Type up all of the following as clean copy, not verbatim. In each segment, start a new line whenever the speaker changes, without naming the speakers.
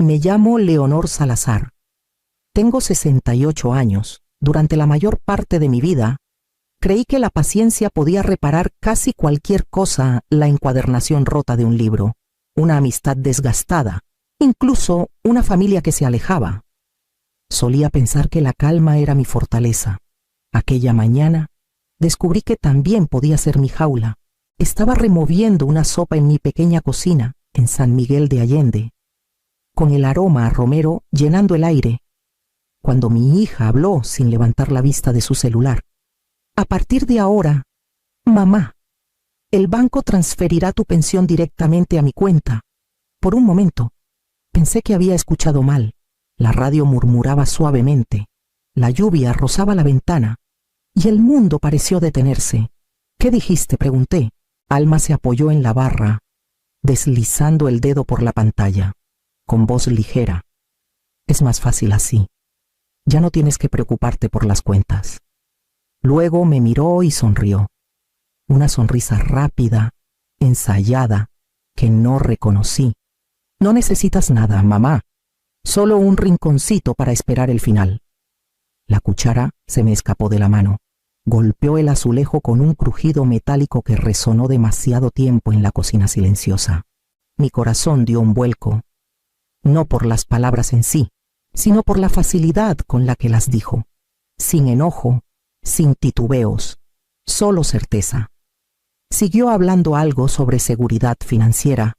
Me llamo Leonor Salazar. Tengo 68 años. Durante la mayor parte de mi vida, creí que la paciencia podía reparar casi cualquier cosa, la encuadernación rota de un libro, una amistad desgastada, incluso una familia que se alejaba. Solía pensar que la calma era mi fortaleza. Aquella mañana, descubrí que también podía ser mi jaula. Estaba removiendo una sopa en mi pequeña cocina, en San Miguel de Allende, con el aroma a romero llenando el aire, cuando mi hija habló sin levantar la vista de su celular. A partir de ahora, mamá, el banco transferirá tu pensión directamente a mi cuenta. Por un momento, pensé que había escuchado mal. La radio murmuraba suavemente, la lluvia rozaba la ventana, y el mundo pareció detenerse. ¿Qué dijiste?, pregunté. Alma se apoyó en la barra, deslizando el dedo por la pantalla, con voz ligera. Es más fácil así. Ya no tienes que preocuparte por las cuentas. Luego me miró y sonrió. Una sonrisa rápida, ensayada, que no reconocí. No necesitas nada, mamá. Solo un rinconcito para esperar el final. La cuchara se me escapó de la mano. Golpeó el azulejo con un crujido metálico que resonó demasiado tiempo en la cocina silenciosa. Mi corazón dio un vuelco, no por las palabras en sí, sino por la facilidad con la que las dijo, sin enojo, sin titubeos, solo certeza. Siguió hablando algo sobre seguridad financiera,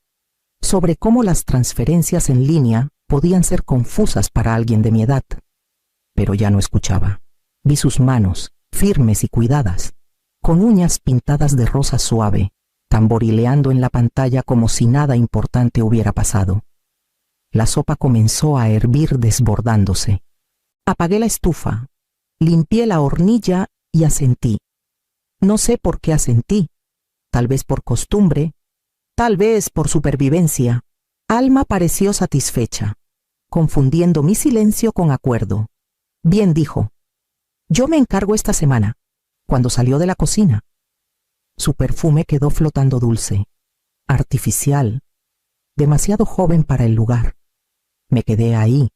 sobre cómo las transferencias en línea podían ser confusas para alguien de mi edad. Pero ya no escuchaba. Vi sus manos, firmes y cuidadas, con uñas pintadas de rosa suave, tamborileando en la pantalla como si nada importante hubiera pasado. La sopa comenzó a hervir desbordándose. Apagué la estufa, limpié la hornilla y asentí. No sé por qué asentí, tal vez por costumbre, tal vez por supervivencia. Alma pareció satisfecha, confundiendo mi silencio con acuerdo. Bien, dijo. Yo me encargo esta semana, cuando salió de la cocina. Su perfume quedó flotando dulce, artificial, demasiado joven para el lugar. Me quedé ahí,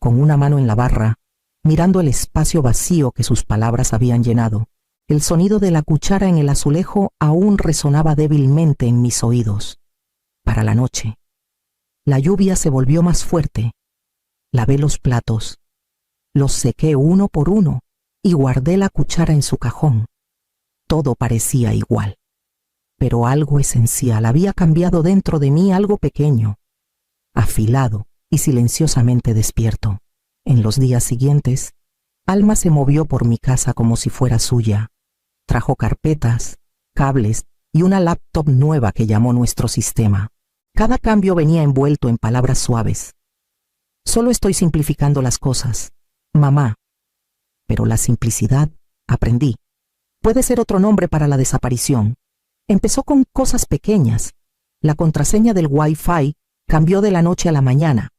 con una mano en la barra, mirando el espacio vacío que sus palabras habían llenado. El sonido de la cuchara en el azulejo aún resonaba débilmente en mis oídos. Para la noche. La lluvia se volvió más fuerte. Lavé los platos. Los sequé uno por uno y guardé la cuchara en su cajón. Todo parecía igual. Pero algo esencial había cambiado dentro de mí, algo pequeño, afilado y silenciosamente despierto. En los días siguientes, Alma se movió por mi casa como si fuera suya. Trajo carpetas, cables y una laptop nueva que llamó nuestro sistema. Cada cambio venía envuelto en palabras suaves. Solo estoy simplificando las cosas, mamá. Pero la simplicidad, aprendí, puede ser otro nombre para la desaparición. Empezó con cosas pequeñas. La contraseña del Wi-Fi cambió de la noche a la mañana,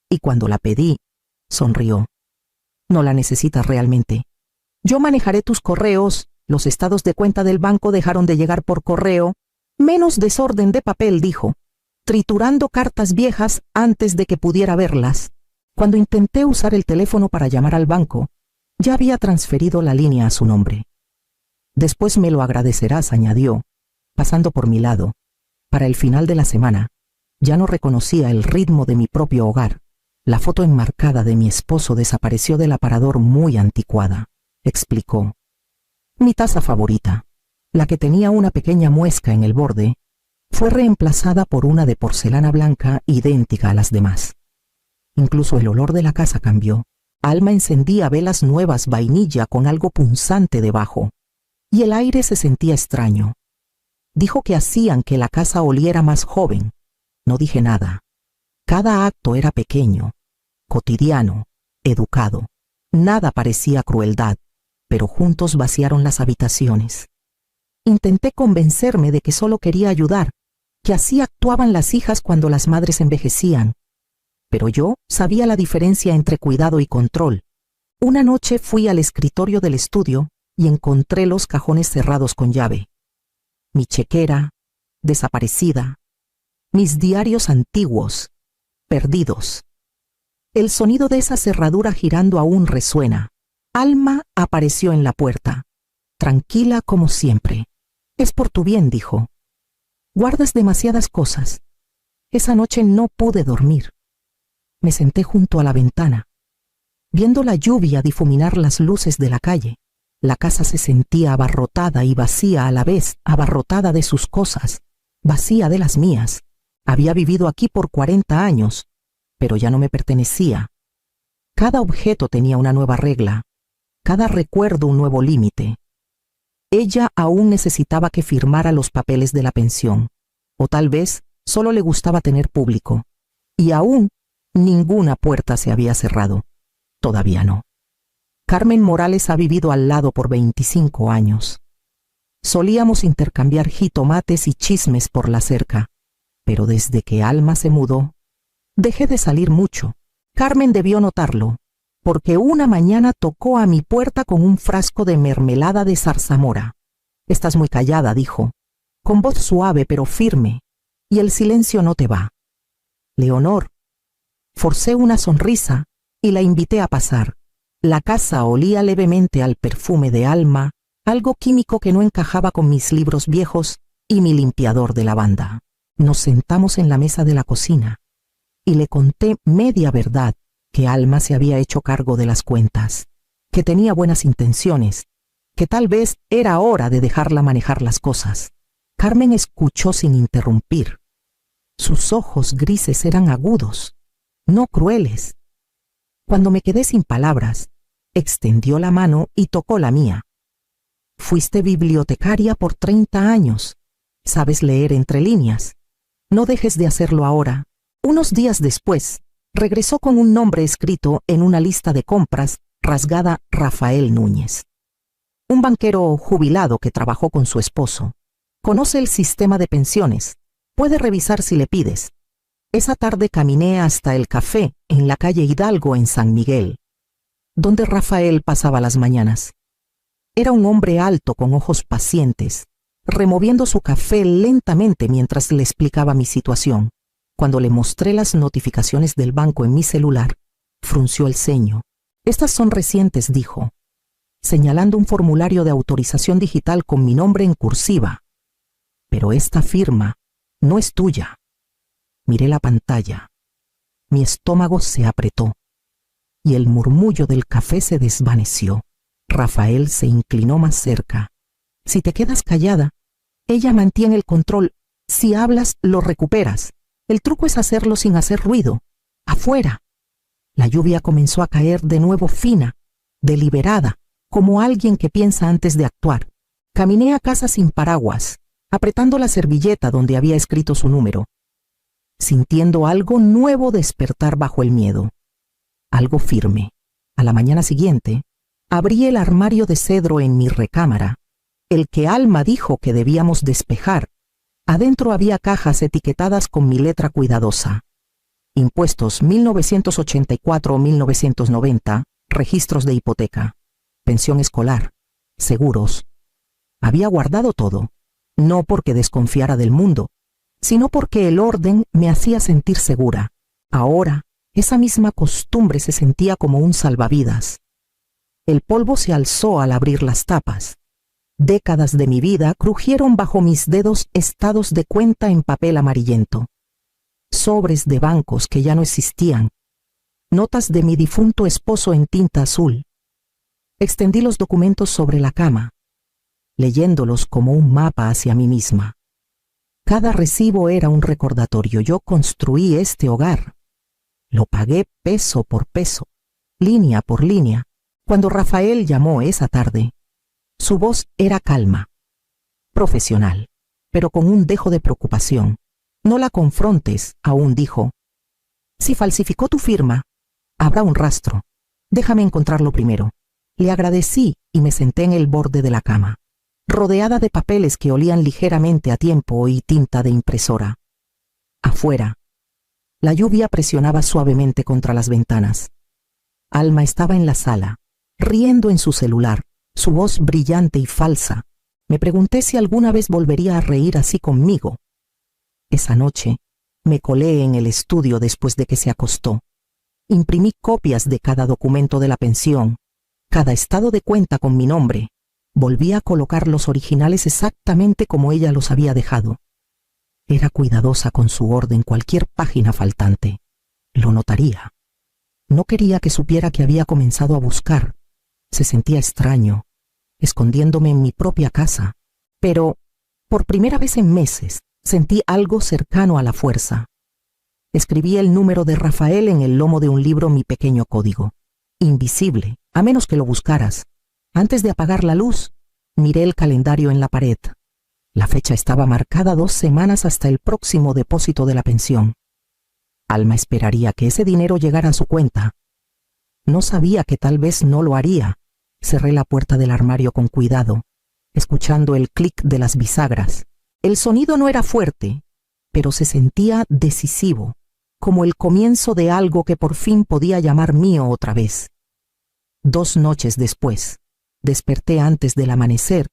y cuando la pedí, sonrió. No la necesitas realmente. Yo manejaré tus correos, los estados de cuenta del banco dejaron de llegar por correo, menos desorden de papel, dijo, triturando cartas viejas antes de que pudiera verlas. Cuando intenté usar el teléfono para llamar al banco, ya había transferido la línea a su nombre. Después me lo agradecerás, añadió, pasando por mi lado. Para el final de la semana, ya no reconocía el ritmo de mi propio hogar. La foto enmarcada de mi esposo desapareció del aparador muy anticuada, explicó. Mi taza favorita, la que tenía una pequeña muesca en el borde, fue reemplazada por una de porcelana blanca idéntica a las demás. Incluso el olor de la casa cambió. Alma encendía velas nuevas vainilla con algo punzante debajo, y el aire se sentía extraño. Dijo que hacían que la casa oliera más joven. No dije nada. Cada acto era pequeño, cotidiano, educado. Nada parecía crueldad, pero juntos vaciaron las habitaciones. Intenté convencerme de que solo quería ayudar, que así actuaban las hijas cuando las madres envejecían. Pero yo sabía la diferencia entre cuidado y control. Una noche fui al escritorio del estudio y encontré los cajones cerrados con llave. Mi chequera, desaparecida. Mis diarios antiguos, perdidos. El sonido de esa cerradura girando aún resuena. Alma apareció en la puerta, tranquila como siempre. Es por tu bien, dijo. Guardas demasiadas cosas. Esa noche no pude dormir. Me senté junto a la ventana, viendo la lluvia difuminar las luces de la calle. La casa se sentía abarrotada y vacía a la vez, abarrotada de sus cosas, vacía de las mías. Había vivido aquí por 40 años, pero ya no me pertenecía. Cada objeto tenía una nueva regla, cada recuerdo un nuevo límite. Ella aún necesitaba que firmara los papeles de la pensión, o tal vez solo le gustaba tener público. Y aún ninguna puerta se había cerrado. Todavía no. Carmen Morales ha vivido al lado por 25 años. Solíamos intercambiar jitomates y chismes por la cerca, pero desde que Alma se mudó, dejé de salir mucho. Carmen debió notarlo, porque una mañana tocó a mi puerta con un frasco de mermelada de zarzamora. Estás muy callada, dijo, con voz suave pero firme, y el silencio no te va. Leonor. Forcé una sonrisa y la invité a pasar. La casa olía levemente al perfume de Alma, algo químico que no encajaba con mis libros viejos y mi limpiador de lavanda. Nos sentamos en la mesa de la cocina y le conté media verdad, que Alma se había hecho cargo de las cuentas, que tenía buenas intenciones, que tal vez era hora de dejarla manejar las cosas. Carmen escuchó sin interrumpir. Sus ojos grises eran agudos, no crueles. Cuando me quedé sin palabras, extendió la mano y tocó la mía. Fuiste bibliotecaria por 30 años. Sabes leer entre líneas. No dejes de hacerlo ahora. Unos días después, regresó con un nombre escrito en una lista de compras rasgada Rafael Núñez. Un banquero jubilado que trabajó con su esposo. Conoce el sistema de pensiones. Puede revisar si le pides. Esa tarde caminé hasta el café en la calle Hidalgo en San Miguel, donde Rafael pasaba las mañanas. Era un hombre alto con ojos pacientes, removiendo su café lentamente mientras le explicaba mi situación. Cuando le mostré las notificaciones del banco en mi celular, frunció el ceño. Estas son recientes, dijo, señalando un formulario de autorización digital con mi nombre en cursiva. Pero esta firma no es tuya. Miré la pantalla. Mi estómago se apretó y el murmullo del café se desvaneció. Rafael se inclinó más cerca. Si te quedas callada, ella mantiene el control. Si hablas, lo recuperas. El truco es hacerlo sin hacer ruido. Afuera. La lluvia comenzó a caer de nuevo fina, deliberada, como alguien que piensa antes de actuar. Caminé a casa sin paraguas, apretando la servilleta donde había escrito su número, sintiendo algo nuevo despertar bajo el miedo. Algo firme. A la mañana siguiente, abrí el armario de cedro en mi recámara, el que Alma dijo que debíamos despejar. Adentro había cajas etiquetadas con mi letra cuidadosa. Impuestos 1984-1990, registros de hipoteca, pensión escolar, seguros. Había guardado todo, no porque desconfiara del mundo, sino porque el orden me hacía sentir segura. Ahora, esa misma costumbre se sentía como un salvavidas. El polvo se alzó al abrir las tapas. Décadas de mi vida crujieron bajo mis dedos estados de cuenta en papel amarillento. Sobres de bancos que ya no existían. Notas de mi difunto esposo en tinta azul. Extendí los documentos sobre la cama, leyéndolos como un mapa hacia mí misma. Cada recibo era un recordatorio. Yo construí este hogar. Lo pagué peso por peso, línea por línea. Cuando Rafael llamó esa tarde, su voz era calma, profesional, pero con un dejo de preocupación. No la confrontes, aún dijo. Si falsificó tu firma, habrá un rastro. Déjame encontrarlo primero. Le agradecí y me senté en el borde de la cama, rodeada de papeles que olían ligeramente a tiempo y tinta de impresora. Afuera, la lluvia presionaba suavemente contra las ventanas. Alma estaba en la sala, riendo en su celular, su voz brillante y falsa. Me pregunté si alguna vez volvería a reír así conmigo. Esa noche, me colé en el estudio después de que se acostó. Imprimí copias de cada documento de la pensión, cada estado de cuenta con mi nombre. Volví a colocar los originales exactamente como ella los había dejado. Era cuidadosa con su orden, cualquier página faltante. Lo notaría. No quería que supiera que había comenzado a buscar. Se sentía extraño, escondiéndome en mi propia casa. Pero, por primera vez en meses, sentí algo cercano a la fuerza. Escribí el número de Rafael en el lomo de un libro, mi pequeño código. Invisible, a menos que lo buscaras. Antes de apagar la luz, miré el calendario en la pared. La fecha estaba marcada 2 semanas hasta el próximo depósito de la pensión. Alma esperaría que ese dinero llegara a su cuenta. No sabía que tal vez no lo haría. Cerré la puerta del armario con cuidado, escuchando el clic de las bisagras. El sonido no era fuerte, pero se sentía decisivo, como el comienzo de algo que por fin podía llamar mío otra vez. 2 noches después, desperté antes del amanecer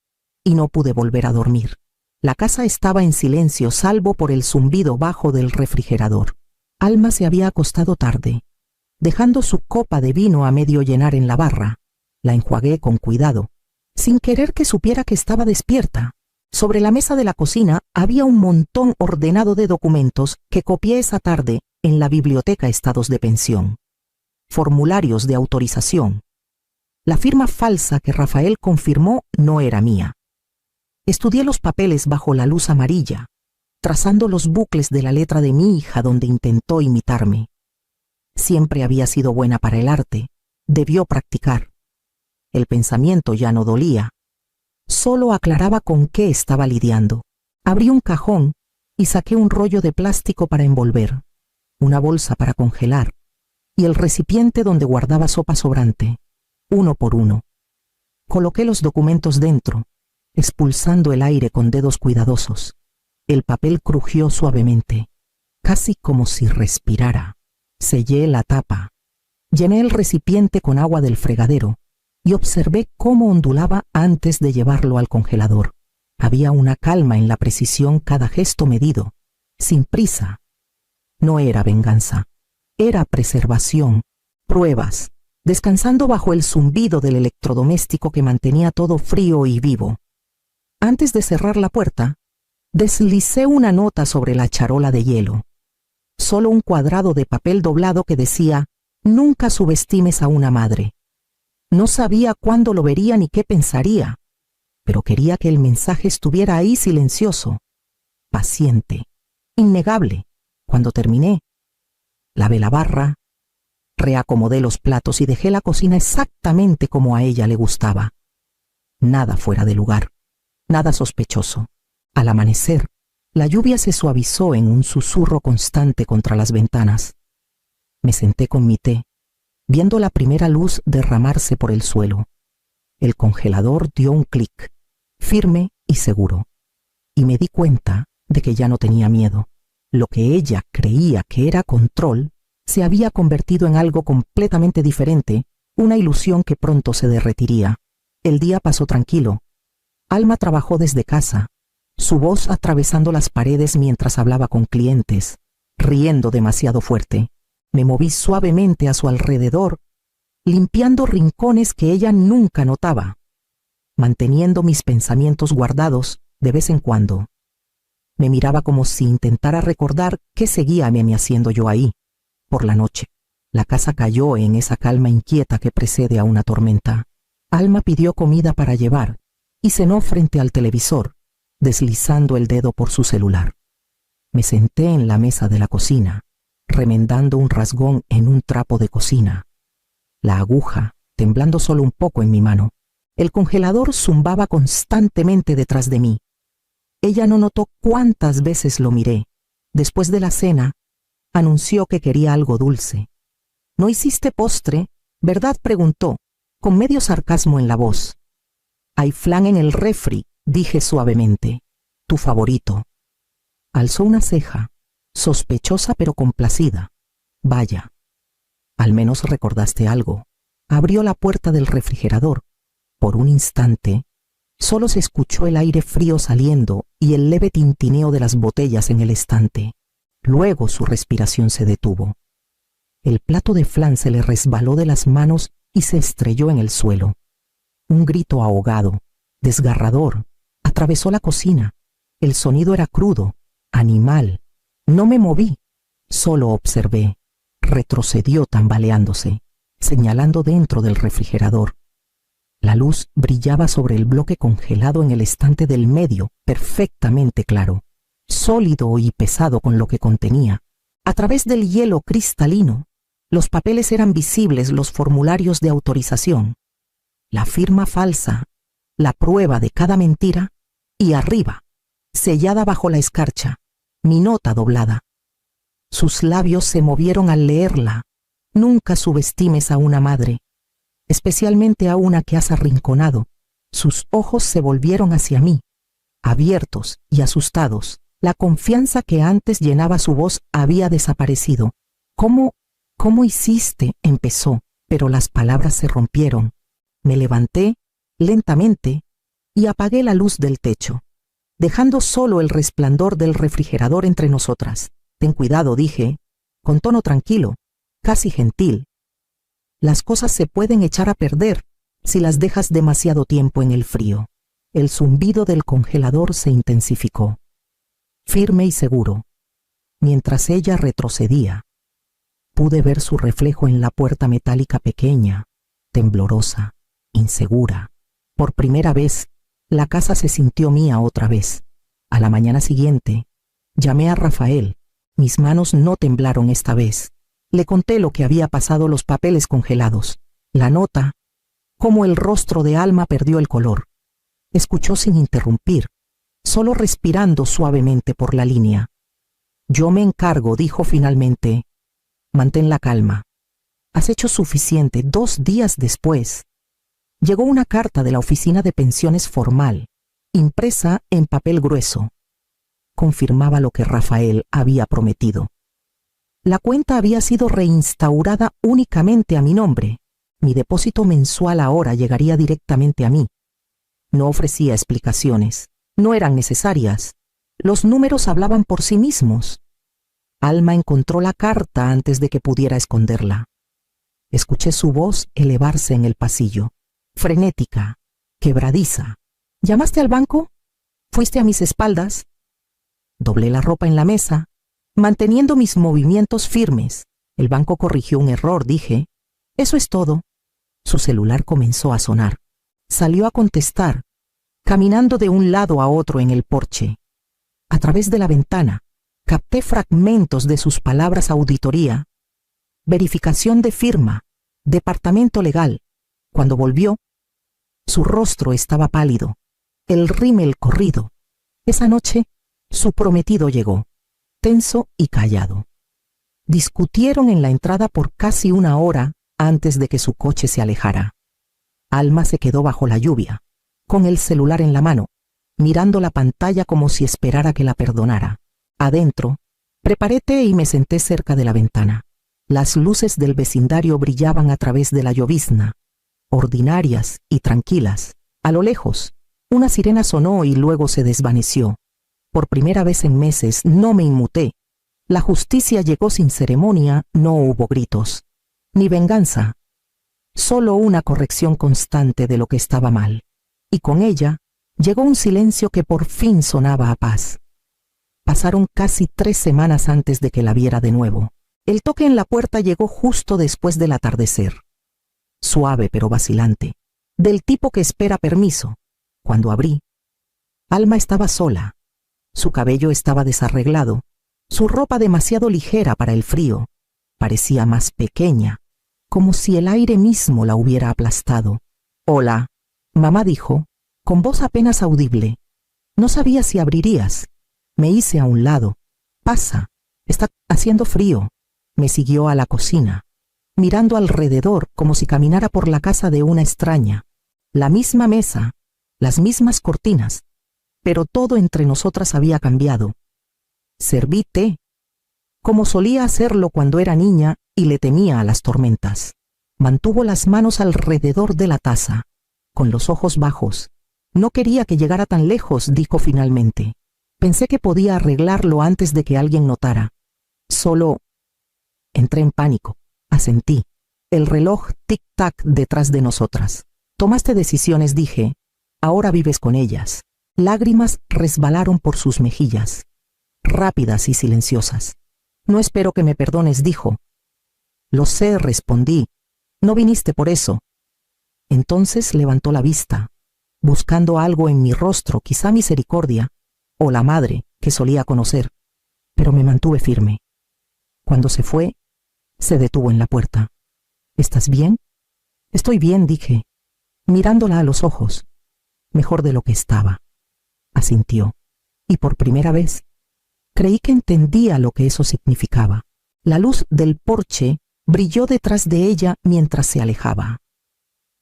y no pude volver a dormir. La casa estaba en silencio, salvo por el zumbido bajo del refrigerador. Alma se había acostado tarde, dejando su copa de vino a medio llenar en la barra. La enjuagué con cuidado, sin querer que supiera que estaba despierta. Sobre la mesa de la cocina había un montón ordenado de documentos que copié esa tarde en la biblioteca Estados de Pensión. Formularios de autorización. La firma falsa que Rafael confirmó no era mía. Estudié los papeles bajo la luz amarilla, trazando los bucles de la letra de mi hija donde intentó imitarme. Siempre había sido buena para el arte, debió practicar. El pensamiento ya no dolía, solo aclaraba con qué estaba lidiando. Abrí un cajón y saqué un rollo de plástico para envolver, una bolsa para congelar y el recipiente donde guardaba sopa sobrante, uno por uno. Coloqué los documentos dentro, expulsando el aire con dedos cuidadosos. El papel crujió suavemente, casi como si respirara. Sellé la tapa. Llené el recipiente con agua del fregadero y observé cómo ondulaba antes de llevarlo al congelador. Había una calma en la precisión, cada gesto medido, sin prisa. No era venganza, era preservación, pruebas, descansando bajo el zumbido del electrodoméstico que mantenía todo frío y vivo. Antes de cerrar la puerta, deslicé una nota sobre la charola de hielo. Solo un cuadrado de papel doblado que decía: nunca subestimes a una madre. No sabía cuándo lo vería ni qué pensaría, pero quería que el mensaje estuviera ahí silencioso, paciente, innegable. Cuando terminé, lavé la barra, reacomodé los platos y dejé la cocina exactamente como a ella le gustaba. Nada fuera de lugar, nada sospechoso. Al amanecer, la lluvia se suavizó en un susurro constante contra las ventanas. Me senté con mi té, viendo la primera luz derramarse por el suelo. El congelador dio un clic, firme y seguro, y me di cuenta de que ya no tenía miedo. Lo que ella creía que era control se había convertido en algo completamente diferente, una ilusión que pronto se derretiría. El día pasó tranquilo. Alma trabajó desde casa, su voz atravesando las paredes mientras hablaba con clientes, riendo demasiado fuerte. Me moví suavemente a su alrededor, limpiando rincones que ella nunca notaba, manteniendo mis pensamientos guardados de vez en cuando. Me miraba como si intentara recordar qué seguía me haciendo yo ahí. Por la noche, la casa cayó en esa calma inquieta que precede a una tormenta. Alma pidió comida para llevar y cenó frente al televisor, deslizando el dedo por su celular. Me senté en la mesa de la cocina, remendando un rasgón en un trapo de cocina. La aguja temblando solo un poco en mi mano. El congelador zumbaba constantemente detrás de mí. Ella no notó cuántas veces lo miré. Después de la cena, anunció que quería algo dulce. ¿No hiciste postre, verdad?, preguntó, con medio sarcasmo en la voz. Hay flan en el refri, dije suavemente. Tu favorito. Alzó una ceja, sospechosa pero complacida. Vaya, al menos recordaste algo. Abrió la puerta del refrigerador. Por un instante, solo se escuchó el aire frío saliendo y el leve tintineo de las botellas en el estante. Luego su respiración se detuvo. El plato de flan se le resbaló de las manos y se estrelló en el suelo. Un grito ahogado, desgarrador, atravesó la cocina. El sonido era crudo, animal. No me moví, solo observé. Retrocedió tambaleándose, señalando dentro del refrigerador. La luz brillaba sobre el bloque congelado en el estante del medio, perfectamente claro, sólido y pesado con lo que contenía. A través del hielo cristalino, los papeles eran visibles, los formularios de autorización, la firma falsa, la prueba de cada mentira, y arriba, sellada bajo la escarcha, mi nota doblada. Sus labios se movieron al leerla. Nunca subestimes a una madre, especialmente a una que has arrinconado. Sus ojos se volvieron hacia mí, abiertos y asustados. La confianza que antes llenaba su voz había desaparecido. ¿Cómo hiciste? Empezó, pero las palabras se rompieron. Me levanté lentamente y apagué la luz del techo, dejando solo el resplandor del refrigerador entre nosotras. Ten cuidado, dije, con tono tranquilo, casi gentil. Las cosas se pueden echar a perder si las dejas demasiado tiempo en el frío. El zumbido del congelador se intensificó, firme y seguro. Mientras ella retrocedía, pude ver su reflejo en la puerta metálica pequeña, temblorosa, insegura. Por primera vez, la casa se sintió mía otra vez. A la mañana siguiente, llamé a Rafael. Mis manos no temblaron esta vez. Le conté lo que había pasado, los papeles congelados, la nota, cómo el rostro de Alma perdió el color. Escuchó sin interrumpir, solo respirando suavemente por la línea. Yo me encargo, dijo finalmente. Mantén la calma. Has hecho suficiente. 2 días después, llegó una carta de la oficina de pensiones formal, impresa en papel grueso. Confirmaba lo que Rafael había prometido. La cuenta había sido reinstaurada únicamente a mi nombre. Mi depósito mensual ahora llegaría directamente a mí. No ofrecía explicaciones. No eran necesarias. Los números hablaban por sí mismos. Alma encontró la carta antes de que pudiera esconderla. Escuché su voz elevarse en el pasillo, frenética, quebradiza. ¿Llamaste al banco? ¿Fuiste a mis espaldas? Doblé la ropa en la mesa, manteniendo mis movimientos firmes. El banco corrigió un error, dije. Eso es todo. Su celular comenzó a sonar. Salió a contestar, caminando de un lado a otro en el porche. A través de la ventana, capté fragmentos de sus palabras: auditoría, verificación de firma, departamento legal. Cuando volvió, su rostro estaba pálido, el rímel corrido. Esa noche, su prometido llegó, tenso y callado. Discutieron en la entrada por casi 1 hora antes de que su coche se alejara. Alma se quedó bajo la lluvia, con el celular en la mano, mirando la pantalla como si esperara que la perdonara. Adentro, preparé té y me senté cerca de la ventana. Las luces del vecindario brillaban a través de la llovizna, ordinarias y tranquilas. A lo lejos, una sirena sonó y luego se desvaneció. Por primera vez en meses no me inmuté. La justicia llegó sin ceremonia, no hubo gritos, ni venganza. Solo una corrección constante de lo que estaba mal. Y con ella llegó un silencio que por fin sonaba a paz. Pasaron casi 3 semanas antes de que la viera de nuevo. El toque en la puerta llegó justo después del atardecer. Suave pero vacilante, del tipo que espera permiso. Cuando abrí, Alma estaba sola. Su cabello estaba desarreglado, su ropa demasiado ligera para el frío. Parecía más pequeña, como si el aire mismo la hubiera aplastado. «Hola», mamá dijo, con voz apenas audible. «No sabía si abrirías». Me hice a un lado. «Pasa, está haciendo frío». Me siguió a la cocina, mirando alrededor como si caminara por la casa de una extraña. La misma mesa, las mismas cortinas, pero todo entre nosotras había cambiado. Serví té, como solía hacerlo cuando era niña y le temía a las tormentas. Mantuvo las manos alrededor de la taza, con los ojos bajos. «No quería que llegara tan lejos», dijo finalmente. Pensé que podía arreglarlo antes de que alguien notara. Solo entré en pánico. Asentí. El reloj tic-tac detrás de nosotras. Tomaste decisiones, dije. Ahora vives con ellas. Lágrimas resbalaron por sus mejillas, rápidas y silenciosas. No espero que me perdones, dijo. Lo sé, respondí. No viniste por eso. Entonces levantó la vista, buscando algo en mi rostro, quizá misericordia, o la madre que solía conocer, pero me mantuve firme. Cuando se fue, se detuvo en la puerta. ¿Estás bien? Estoy bien, dije, mirándola a los ojos. Mejor de lo que estaba. Asintió, y por primera vez creí que entendía lo que eso significaba. La luz del porche brilló detrás de ella mientras se alejaba,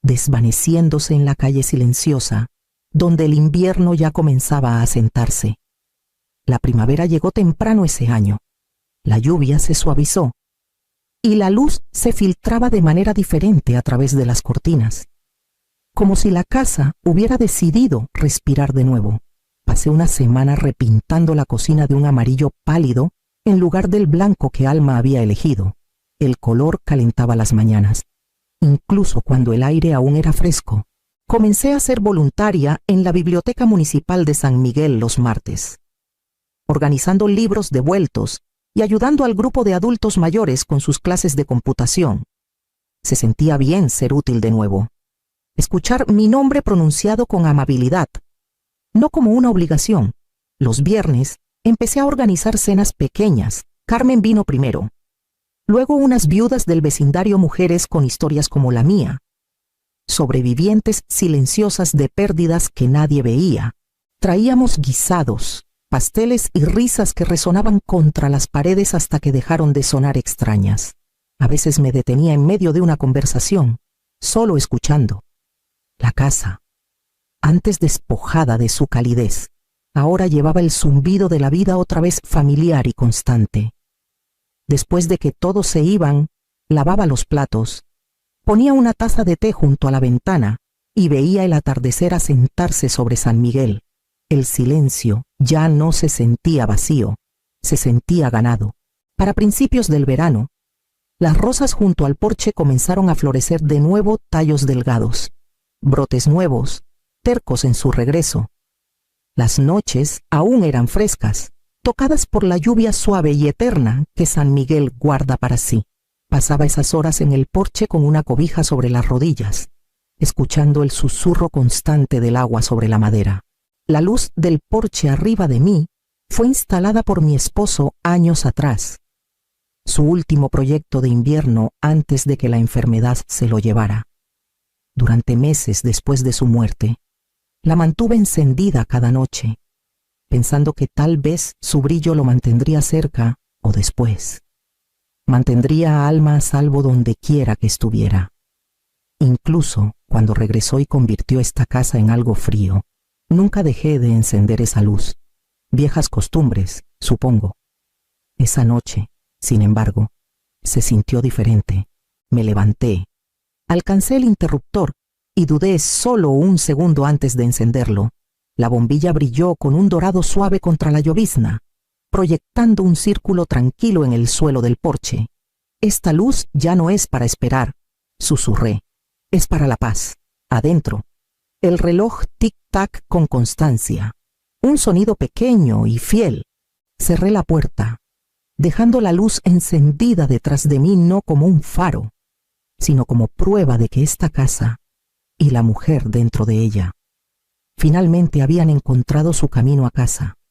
desvaneciéndose en la calle silenciosa, donde el invierno ya comenzaba a asentarse. La primavera llegó temprano ese año. La lluvia se suavizó, y la luz se filtraba de manera diferente a través de las cortinas, como si la casa hubiera decidido respirar de nuevo. Pasé una semana repintando la cocina de un amarillo pálido en lugar del blanco que Alma había elegido. El color calentaba las mañanas, incluso cuando el aire aún era fresco. Comencé a ser voluntaria en la Biblioteca Municipal de San Miguel los martes, organizando libros devueltos y ayudando al grupo de adultos mayores con sus clases de computación. Se sentía bien ser útil de nuevo. Escuchar mi nombre pronunciado con amabilidad, no como una obligación. Los viernes empecé a organizar cenas pequeñas. Carmen vino primero. Luego unas viudas del vecindario, mujeres con historias como la mía, sobrevivientes silenciosas de pérdidas que nadie veía. Traíamos guisados, pasteles y risas que resonaban contra las paredes hasta que dejaron de sonar extrañas. A veces me detenía en medio de una conversación, solo escuchando. La casa, antes despojada de su calidez, ahora llevaba el zumbido de la vida otra vez familiar y constante. Después de que todos se iban, lavaba los platos, ponía una taza de té junto a la ventana y veía el atardecer asentarse sobre San Miguel. El silencio ya no se sentía vacío, se sentía ganado. Para principios del verano, las rosas junto al porche comenzaron a florecer de nuevo, tallos delgados, brotes nuevos, tercos en su regreso. Las noches aún eran frescas, tocadas por la lluvia suave y eterna que San Miguel guarda para sí. Pasaba esas horas en el porche con una cobija sobre las rodillas, escuchando el susurro constante del agua sobre la madera. La luz del porche arriba de mí fue instalada por mi esposo años atrás, su último proyecto de invierno antes de que la enfermedad se lo llevara. Durante meses después de su muerte, la mantuve encendida cada noche, pensando que tal vez su brillo lo mantendría cerca o después. Mantendría a Alma a salvo donde quiera que estuviera. Incluso cuando regresó y convirtió esta casa en algo frío, nunca dejé de encender esa luz. Viejas costumbres, supongo. Esa noche, sin embargo, se sintió diferente. Me levanté, alcancé el interruptor y dudé solo un segundo antes de encenderlo. La bombilla brilló con un dorado suave contra la llovizna, proyectando un círculo tranquilo en el suelo del porche. Esta luz ya no es para esperar, susurré. Es para la paz. Adentro, el reloj tic-tac con constancia. Un sonido pequeño y fiel. Cerré la puerta, dejando la luz encendida detrás de mí no como un faro, sino como prueba de que esta casa y la mujer dentro de ella finalmente habían encontrado su camino a casa.